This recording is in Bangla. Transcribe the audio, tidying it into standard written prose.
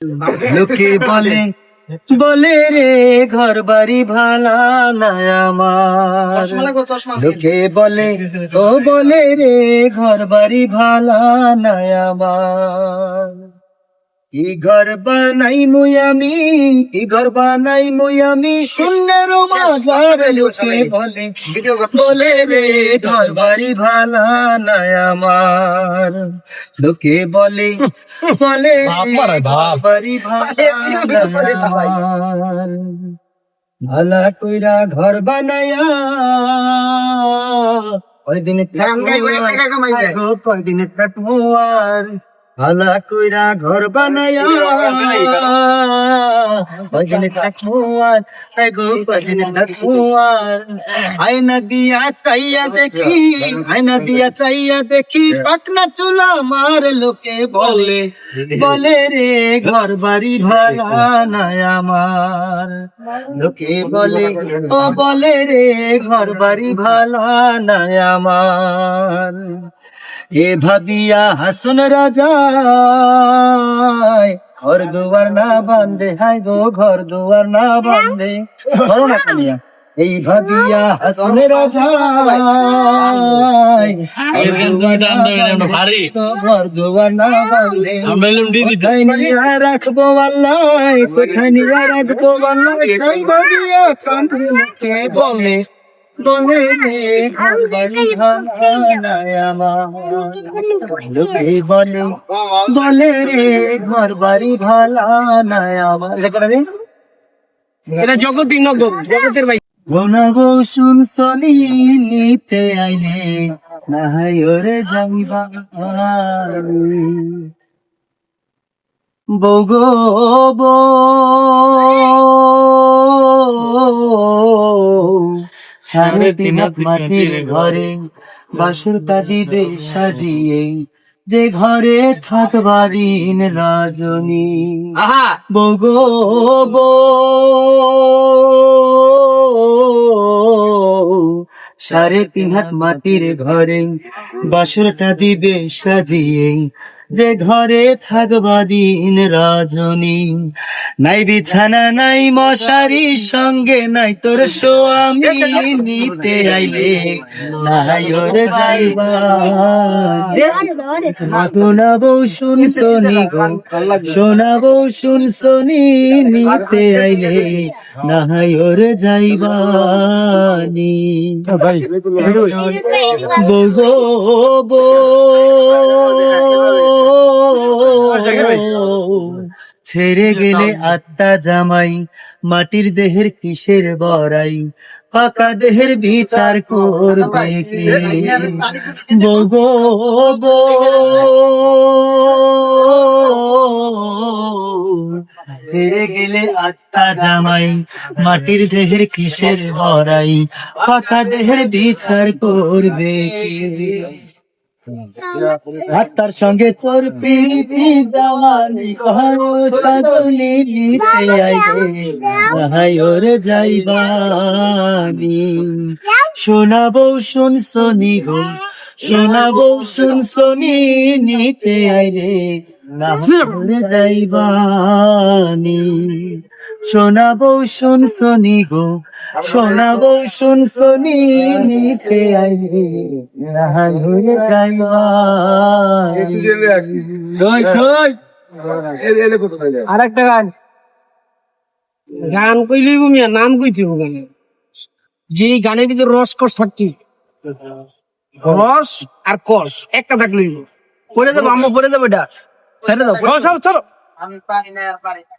লোকে বলে বলে রে ঘর বাড়ি ভালা নাই আমার, লোকে বলে ও বলে রে ঘর বাড়ি ভালা নাই আমার। কি ঘর বানাই মুই আমি, কি ঘর বানাই মুই আমি, শূন্যের মাঝার লোকে বলে বলে রে ঘর বাড়ি ভালা নাই আমার। লোকে বলে বলে ঘর বাড়ি ভালা নাই আমার। ভালা কইরা ঘর বানায়া কয়দিনে থাকবো, কয়দিনে থাকবো আর। ভালা কইরা ঘর বানায়া কয়দিনে থাকবো আর, গো কয়দিনে থাকবো আর। আয়না দিয়া চাইয়া দেখি, আয়না দিয়া চাইয়া দেখি পাকনা চুলা আমার। লোকে বলে বলে রে ঘর বাড়ি ভালা নাই আমার। লোকে বলে ও বলে রে ঘর বাড়ি ভালা নাই আমার। এ ভাবিয়া হাসন রাজা ঘর দুয়ার না বান্ধে, হাই গো ঘর দুয়ার না বান্ধে। করো না কানিয়া এই ভাবিয়া হাসন রাজা ঘর দুয়ার না বান্ধে। কোথায় নিয়ে রাখবো আল্লাহ, কোথায় নিয়ে রাখবো আল্লাহ, সেই ভাবিয়া কান্দি মুখে বলে বলে রে ঘর বাড়ি ভালা নাই আমার। লোকে বলে বলে রে ঘর বাড়ি ভালা নাই আমার। এটা জগৎ নগর, জগতের ভাই গোনাগো শুনছনি নিতে আইলে নাহাই ওরে যাইবা বগো বো সাড়ে তিন হাত মাটির ঘরে বাঁশের কাঁদিবে সাজিয়ে, যে ঘরে থাকবা দিন রজনী। বগো বো সাড়ে তিন হাত মাটির ঘরে বাঁশরটা দিবে সাজিয়ে, যে ঘরে থাকবা দিন রজনী। নাই বিছানা নাই মশারি, সঙ্গে নাই তোর স্বামী, নিতে আইলে নাই ওরে যাইবা। শোনাবো শুনছনি গো, শোনাবো শুনছনি, নিতে আইলে নাই ওরে যাইবানি। বগো বো ছেড়ে গেলে আত্মা জামাই, মাটির দেহের কিসের বড়াই, ফাঁকা দেহের বিচার করবে কে। বগো বো হেরে গেলে আত্মা জামাই, মাটির দেহের কিসের বড়াই, ফাঁকা দেহের বিচার করবে কে। আত্মার সঙ্গে তোর প্রীতি দেওয়ানি করো চাঁদনি, নিতে আইলে নাহাই ওরে যাইবানি। শোনাবো শুনছনি গো, শোনাবো শুনছনি, নিতে আইলে নাহাই ওরে যাইবানি। শোনাবো শুনছনি গো, শোনাবো শুনছনি, নিতে আইলে নাহাই ওরে যাইবানি। আর একটা গান, গান কইলেই মিয়া নাম কইতে হবে গানে, যে গানের ভিতরে রস কস থাকতি, রস আর কস একটা থাকলেই পড়ে যাবো, আম্মা পড়ে যাবো, এটা ছেড়ে দাও, চলো চলো। আমি পারি না আর পারি না।